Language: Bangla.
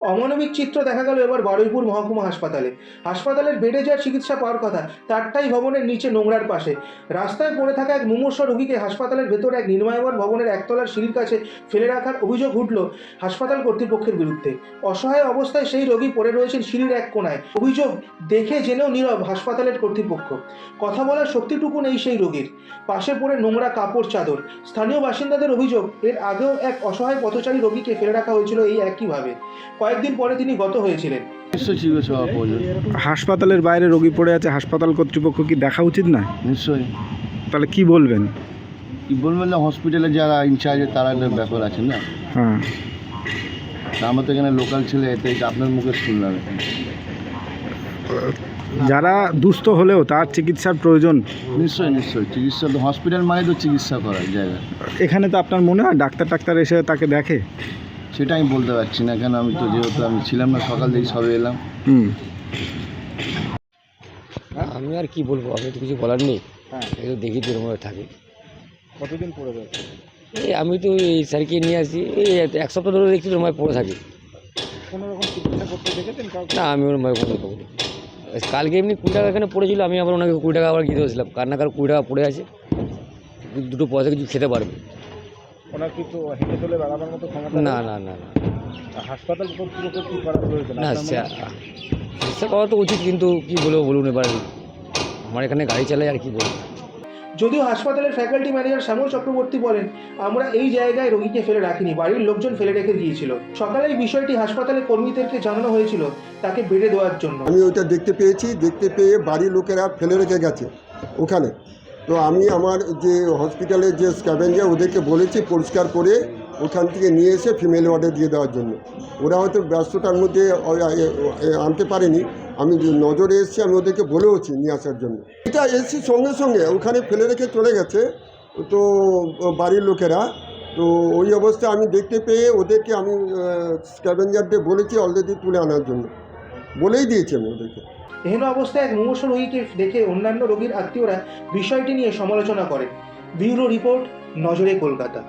অমানবিক চিত্র দেখা গেল এবার বারুইপুর মহকুমা হাসপাতালে। হাসপাতালের বেডে যার চিকিৎসা পাওয়ার কথা তারটাই ভবনের নিচে নোংরার পাশে রাস্তায় পড়ে থাকা এক মুমূর্ষ রোগীকে হাসপাতালের ভেতরে এক নির্মায়মান ভবনের একতলার সিঁড়ির কাছে ফেলে রাখার অভিযোগ উঠল হাসপাতাল কর্তৃপক্ষের বিরুদ্ধে। অসহায় অবস্থায় সেই রোগী পড়ে রয়েছেন সিঁড়ির এক কোণায়। অভিযোগ দেখে জেনেও নীরব হাসপাতালের কর্তৃপক্ষ। কথা বলার শক্তিটুকু নেই সেই রোগীর। পাশে পড়ে নোংরা কাপড় চাদর। স্থানীয় বাসিন্দাদের অভিযোগ, এর আগেও এক অসহায় পথচারী রোগীকে ফেলে রাখা হয়েছিল এই একইভাবে। কয়েকদিন পরে তিনি গত হয়েছিলেন। হাসপাতালের বাইরে রোগী পড়ে আছে, হাসপাতাল কর্তৃপক্ষ কি দেখা উচিত না? নিশ্চয়ই। তাহলে কি বলবেন? কি বলবেন না, হসপিটালে যারা ইনচার্জে তারা একটা ব্যাপার আছে না। হ্যাঁ, আমার তো এখানে লোকাল ছেলে, এতে আপনার মুখে শুনলাম। যারা দুস্থ হলেও তার চিকিৎসার প্রয়োজন। নিশ্চয়ই নিশ্চয়ই, চিকিৎসা তো হসপিটাল মানে তো চিকিৎসা করার জায়গা। এখানে তো আপনার মনে হয় ডাক্তার এসে তাকে দেখে? সেটা আমি বলতে পারছি না, কেন আমি তো যেহেতু আমি ছিলাম না, সকাল থেকে সবে এলাম। আমি আর কি বলবো, আমি তো কিছু বলার নেই। এই তো দেখি তৃণমূলে থাকি। কতদিন পড়ে রয়েছে? এই আমি তো এই স্যারকে নিয়ে আসি, এই 1 সপ্তাহ ধরে দেখছি তোমায় পড়ে থাকি। কোনো রকম চিকিৎসা করতে দেখেছেন কাউকে? না, আমি ওর মায়ের কোনো করি। কালকে এমনি 20 টাকা এখানে পড়েছিল, আমি আবার ওনাকে 20 টাকা আবার গিয়ে দিয়েছিলাম। কার 20 টাকা পড়ে আছে, দুটো পয়সা কিছু খেতে পারবে। ওনার কি তো হেঁটে চলে বেড়াবার মতো ক্ষমতা? না না না না হাসপাতাল কর্তৃপক্ষ কি করা প্রয়োজন? না, চিকিৎসা করা তো উচিত, কিন্তু কি বলবো বলুন, এবার আমার এখানে গাড়ি চালাই আর কি বলবো। যদিও হাসপাতালের ফ্যাকাল্টি ম্যানেজার শ্যামল চক্রবর্তী বলেন, আমরা এই জায়গায় রোগীকে ফেলে রাখিনি, বাড়ির লোকজন ফেলে রেখে দিয়েছিল। সকালে এই বিষয়টি হাসপাতালের কর্মীদেরকে জানানো হয়েছিল তাকে বেডে দেওয়ার জন্য। আমি ওইটা দেখতে পেয়ে বাড়ির লোকেরা ফেলে রেখে গেছে ওখানে। তো আমি আমার যে হসপিটালের যে স্ক্যাভেঞ্জার ওদেরকে বলেছি পরিষ্কার করে ওখান থেকে নিয়ে এসে ফিমেল ওয়ার্ডে দিয়ে দেওয়ার জন্য। ওরা হয়তো ব্যস্ততার মধ্যে আনতে পারেনি, আমি নজরে এসেছি, আমি ওদেরকে বলেওছি নিয়ে আসার জন্য। এটা এসছি সঙ্গে সঙ্গে ওখানে ফেলে রেখে চলে গেছে তো বাড়ির লোকেরা। তো ওই অবস্থায় আমি দেখতে পেয়ে ওদেরকে আমি স্ক্যাভেঞ্জারদের বলেছি অলরেডি তুলে আনার জন্য, বলেই দিয়েছি আমি ওদেরকে। এহেন অবস্থায় এক মুমূর্ষ রোগীকে দেখে অন্যান্য রোগীর আত্মীয়রা বিষয়টি নিয়ে সমালোচনা করেন। ব্যুরো রিপোর্ট, নজরে কলকাতা।